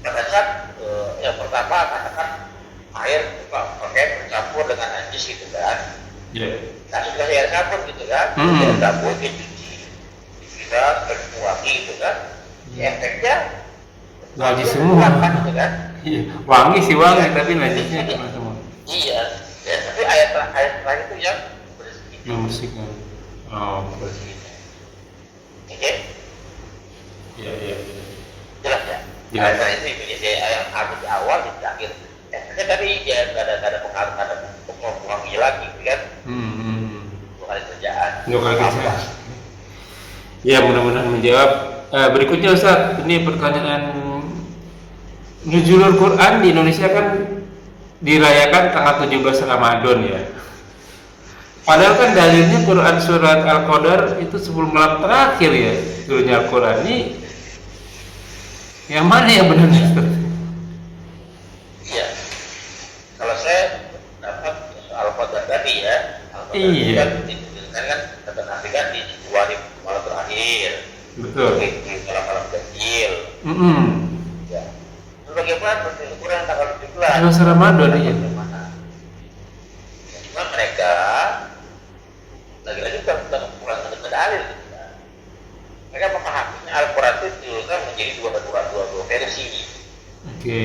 Pada saat yang pertama katakan air pakai bercampur dengan najis gitu kan? Ya. Nah sudah air sabun gitu kan? Air sabun dicuci, disiram, wangi gitu kan? Efeknya najis semua. Gitu kan? Iya. Wangi sih wangi, tapi najisnya cuma semua. Iya. Ya, tapi air terakhir itu yang bersih. Membersihkan. Oh, Bersih. Oke? Iya. Jelas ya? Jelas. Nah, itu yang harus di awal di akhir. Tapi ya nggak ada pengaruh, nggak ada pengurangi lagi, kan? Bukan kerjaan. Nggak kerjaan. Ya, mudah-mudahan menjawab. Berikutnya Ustaz, ini pertanyaan Nuzulul Quran di Indonesia kan dirayakan tanggal 17 Ramadan ya. Padahal kan dalilnya Quran surat Al-Qadar itu 10 malam terakhir ya turunnya Al-Quran. Ini yang mana yang benar? Iya. Kalau saya dapat Al-Qadar tadi ya. Iya. Kan kata Nabi kan di 2000 malam terakhir. Betul. Di malam-malam kecil. Ya. Terus bagaimana Al-Quran tanggal 17? 17 Ramadan iya. Cuma mereka lagi-lagi bukan kurang dalil gitu kan. Mereka memahaminya Al-Quran itu kan menjadi dua versi. Oke.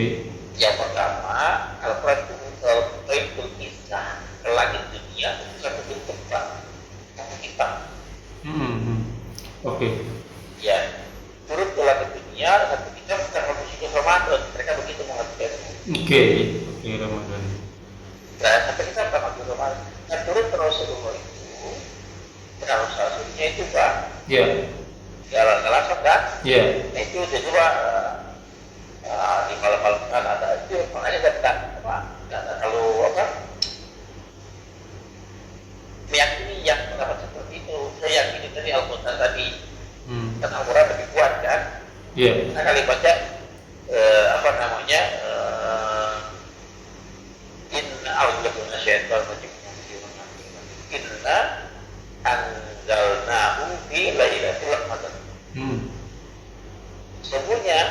Yang pertama, Al-Quran itu untuk kisah ke langit dunia itu satu bentuk satu kitab. Oke. Ya, turut ke langit dunia satu kitab tanggal 17 Ramadan. Mereka begitu mengertikan. Oke, Ramadan. Nah, sampai kita tanggal 17 Ramadan. Nah, turut terus Rasulullah itu. Kalau salah satunya itu Pak. Ya. Salah kan? Ya. Nah, itu juga di malam-malam kan ada itu makanya tidak kalau meyakini yang pendapat seperti itu. Saya yakini tadi Al-Quran tadi dan Al-Quran lebih kuat kan? Iya. Nah, kali baca inna a'udzubillahi minasyaitonir rajim. Inna anzalnahu fi lailatul qadar. Sesungguhnya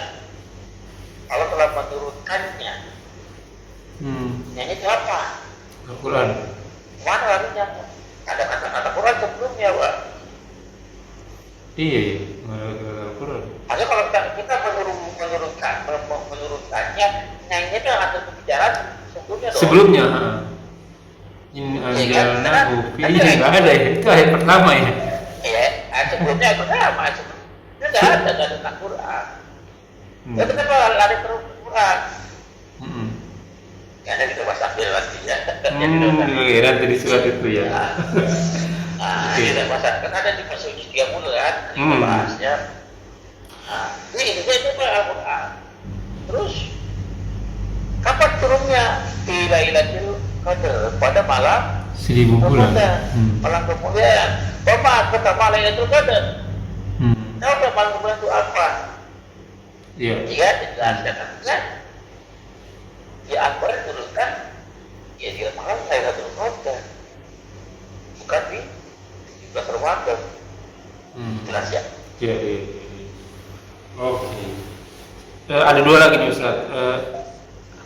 Allah telah menurunkannya. Yang itu apa? Al-Quran. Mana lalunya? Ada kata-kata Quran sebelumnya, Pak. Iya. Al-Quran. Ada kalau kita menurunkannya, yang itu ada pembicaraan sebelumnya dong. Sebelumnya. Ini anzalnahu fi nggak ada ya. Itu ayat pertama ya. Iya, sebelumnya ayat pertama. Itu nggak ada tentang Quran. Ya kenapa lari terus ke Quran? Karena kita bahas akhir nantinya. Nanti di surat itu ya. Nah, kita bahas kan ada di pasal 30 kan, kita bahasnya. Nah, ini itu Al-Quran. Terus kapan turunnya? Di Lailatul Qadar pada malam 1000 bulan. Malam kemudian. Bapak pertama Lailatul Qadar. Tahu malam kemudian itu apa? Iya. Iya, dijelaskan kan? Di Al-Quran turunkan ya di malam Lailatul Qadar. Bukan di 17 Ramadan. Jelas ya? Iya. Oke. Ada dua lagi nih Ustaz.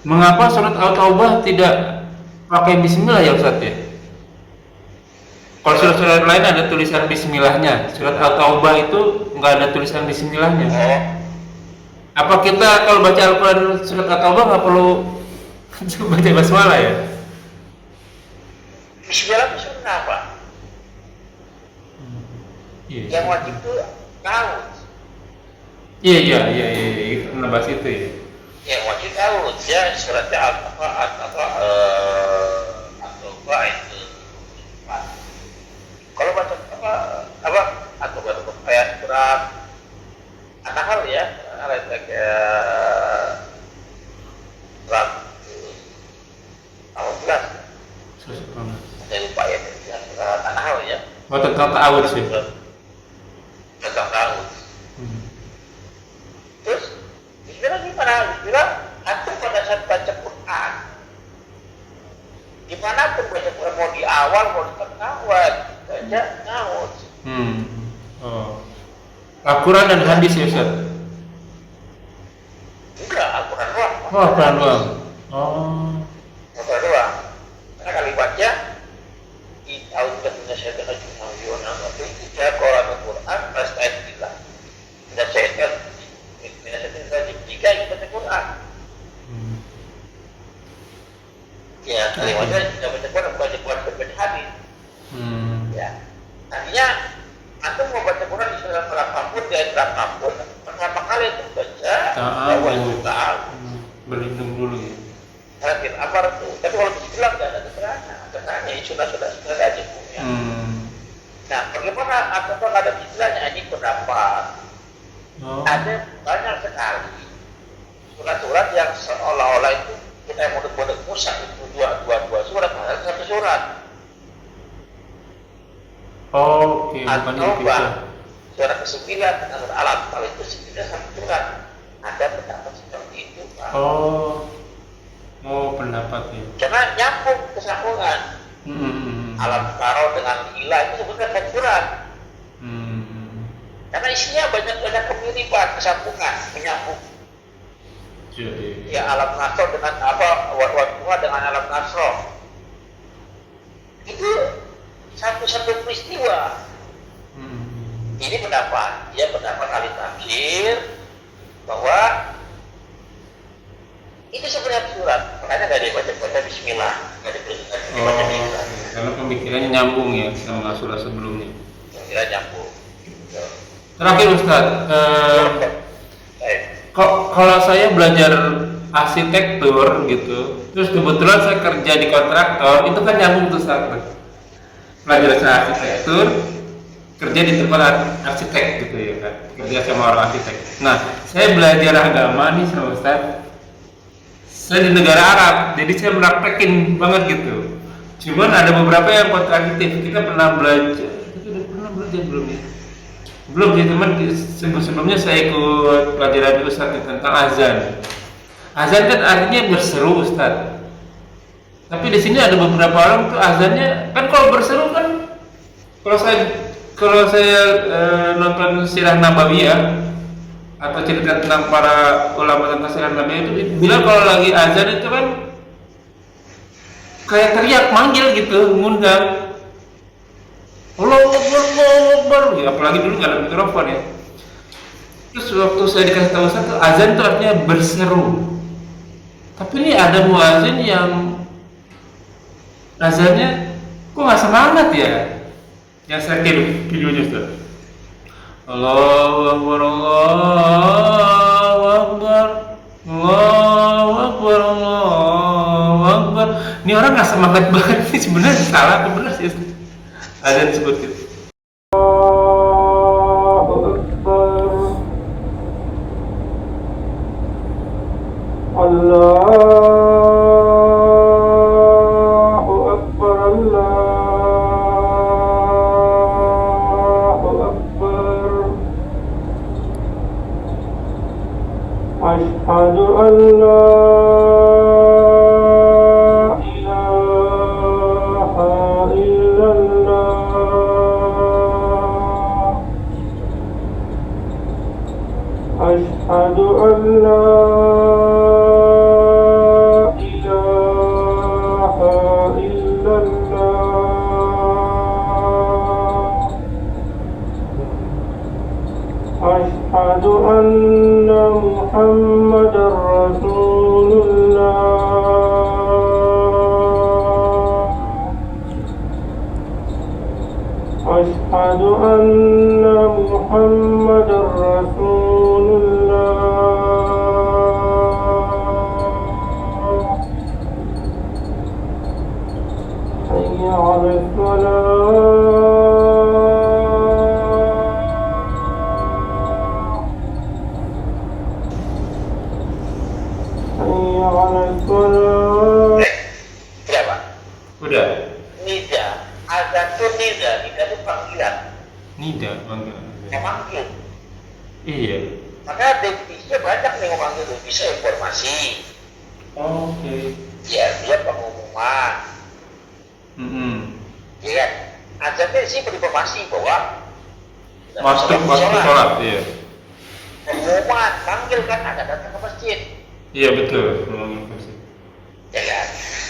Mengapa surat Al-Taubah tidak pakai bismillah ya Ustaz ya? Kalau surat-surat lain ada tulisan bismillahnya, surat Al-Taubah itu nggak ada tulisan bismillahnya. Apa kita kalau baca Al-Quran surat At-Taubah nggak perlu baca basmalah ya? Bismillah itu sunnah apa? Yang wajib itu tahu. Iya, ngebahas itu ya. Yang wajib tahu ya suratnya At-Taubah Saya lupa ya, yang tanah hawa ya. Oh, tentang ta'awud sih. Tentang ta'awud. Terus, Bismillah gimana? Bismillah, antum pada saat baca Quran, dimanapun baca Quran, mau di awal, mau di tengah, baca ta'awud. Oh. Al-Quran dan hadis ya Ustaz? Enggak, Al-Quran doang. Oh, Al-Quran doang. Oh. Al-Quran doang. Karena kalimatnya A'udzu minasyaitonir rajim wa idza qara'al Qur'an fasta'id billah. Dan syaitan minasyaitonir rajim jika kita baca Quran. Ya, kalimatnya kita baca Quran, baca hadis. Ya. Artinya antum mau baca Quran di surat berapapun, di ayat berapapun, pertama kali itu baca ta'awud. Berlindung dulu ya. Hadir apa itu? Tapi kalau Bismillah tidak ada keterangan, ya sudah aja punya. Nah, bagaimana apakah ada Bismillahnya? Ini pendapat. Ada banyak sekali surat-surat yang seolah-olah itu kita yang model Musa itu dua surat, padahal satu surat. Oke, bukan itu bisa. Surat ke-9 dengan alat kalau itu 9 satu surat. Ada pendapat seperti itu, Pak. Oh, pendapat ya. Karena nyambung kesambungan. Alam karo dengan ilah itu sebenarnya satu surat. Karena isinya banyak kemiripan, kesambungan, menyambung. Jadi. Ya alam nasro dengan apa? Wadwa dengan alam nasro. Itu satu peristiwa. Ini pendapat, dia pendapat ahli tafsir bahwa itu sebenarnya surat, makanya nggak dibaca Bismillah, nggak dibaca Bismillah. Karena pemikirannya nyambung ya sama surat sebelumnya. Pemikiran nyambung. Terakhir Ustaz, kalau saya belajar arsitektur gitu, terus kebetulan saya kerja di kontraktor, itu kan nyambung tuh Ustaz. Belajar arsitektur, kerja di tempat arsitek gitu ya kan, kerja sama orang arsitek. Nah, saya belajar agama nih sama Ustaz. Saya di negara Arab, jadi saya mempraktekin banget gitu. Cuman ada beberapa yang kontradiktif. Kita pernah belajar belum ya? Belum sih teman. Sebelumnya saya ikut pelajaran Ustaz tentang azan. Azan kan artinya berseru Ustaz. Tapi di sini ada beberapa orang tuh azannya kan kalau berseru kan, kalau saya nonton Sirah Nabawiyah atau cerita tentang para ulama tentang Sirah Nabawiyah itu bilang kalau lagi azan itu kan kayak teriak manggil gitu, ngundang Allahu Akbar, Allahu Akbar ya, apalagi dulu nggak ada mikrofon ya. Terus waktu saya dikasih tahu Ustaz tuh azan itu artinya berseru. Tapi ini ada muazin yang azannya kok nggak semangat ya? Yang saya kirim videonya Ustaz. Allahu Akbar, Allahu Akbar, Allahu Akbar, Allahu Akbar. Ini orang nggak semangat banget sih, sebenarnya salah apa benar sih Ustaz? Azan disebut gitu. أشهد أن لا إله إلا الله أشهد أن لا إله إلا الله أشهد أن محمد رسول الله أشهد أن محمد رسول الله حي على Tidak, Pak. Udah. nida. Azan itu nida itu panggilan. Nida, bangga. Memanggil. Iya. Maka definisinya banyak nih memanggil itu. Bisa informasi. Oke. Ya, dia pengumuman. Ya kan? Azannya sih berinformasi bahwa Waktu sholat, iya. pengumuman, panggil kan ada datang ke masjid. Iya betul, ngomongin pasti. Ya kan?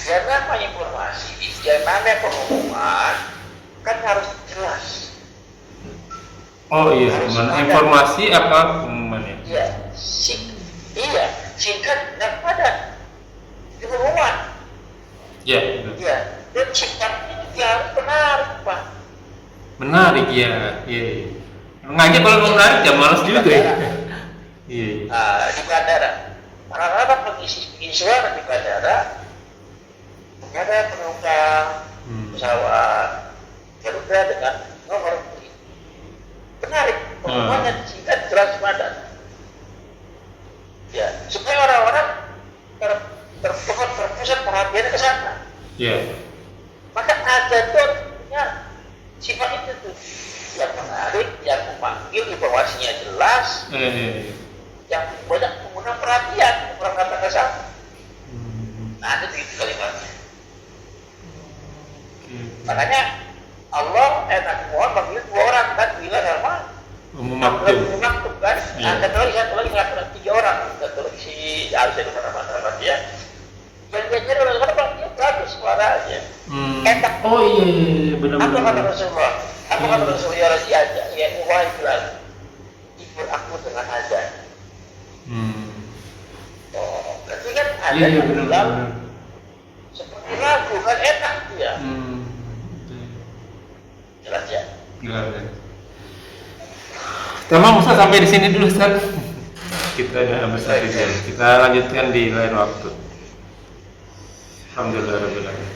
Yang namanya informasi, yang namanya pengumuman kan harus jelas. Oh iya, informasi apa pengumuman ya? Iya, singkat dan padat. Itu pengumuman. Iya, betul. Iya, dan singkatnya juga harus menarik, Pak. Menarik ya, iya. Ngajak kalau mau menarik ya malas juga ya. Iya. Di bandara, anak-anak pengisi suara di bandara, ada penumpang pesawat Garuda dengan nomor ini. Menarik, pengumumannya singkat, jelas, padat. Ya, supaya orang-orang terpusat perhatiannya ke sana. Iya. Maka ada tuh punya sifat itu tuh, yang menarik, yang memanggil, informasinya jelas, yang banyak menggunakan perhatian orang kata ke sana. Nah, itu kalimatnya. Makanya Allah Nabi Muhammad panggil 2 orang kan, bilang sama Umum maktub kan. Iya. Nah, satu lagi 3 orang, satu lagi si Alisa di mana-mana dia. Yang dia orang-orang dia bagus suaranya. Enak. Oh iya, benar-benar. Apa kata Rasulullah? Apa kata Rasulullah? Ya Rasul aja, ya wahai Bilal, ikut aku dengan azan. Oh, berarti kan azan Iya, Bilal benar-benar. seperti lagu kan, enak dia. Jelas ya. Jelas. Tamam, Ustaz, sampai di sini dulu, Ustaz. Kita udah besar di sini. Kita lanjutkan di lain waktu. Alhamdulillahirobbilalamin.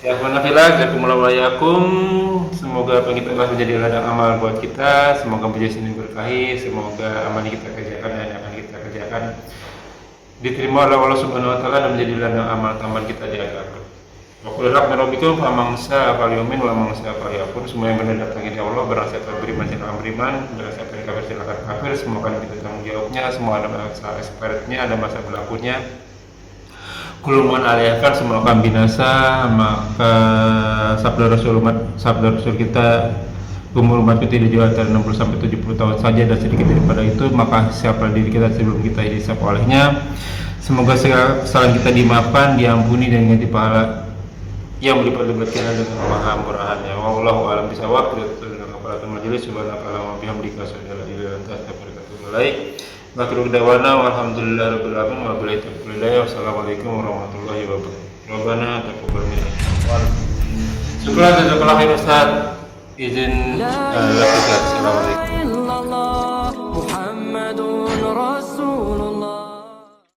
Ya kunafillah, jazakumullahu. Semoga apa yang kita bahas menjadi ladang amal buat kita. Semoga menjadi sini berkahi. Semoga amal yang kita kerjakan dan yang akan kita kerjakan diterima oleh Allah Subhanahu Wa Taala dan menjadi ladang amal kita di akhirat. Waktu hak merobikum famangsa kaliumin wa mangsa kaliapun, semua yang benar datang dari Allah. Barang siapa beriman silakan beriman, barang siapa yang kafir silakan kafir. Semua kan kita tanggung jawabnya, semua ada masa expirednya, ada masa berlakunya. Kuluman alihkan semua akan binasa. Maka sabda Rasul kita, umur umat kita di antara 60 sampai 70 tahun saja dan sedikit daripada itu. Maka siapa diri kita sebelum kita hisab olehnya. Semoga segala kesalahan kita dimaafkan, diampuni dan ganti pahala yang melipat-lipat kita dengan maha murahannya. Wallahu a'lam bishawab. Dengan kepalatan majelis subhanallah wa bihamdika asyhadu an la ilaha illa anta astaghfiruka wa atubu ilaik. Makruh dawana walhamdulillahirabbil alamin wa billahi taufiq. Wassalamualaikum warahmatullahi wabarakatuh. Rabbana taqabbal minna. Syukran jazakallahu khairan Ustaz. Izin Assalamualaikum.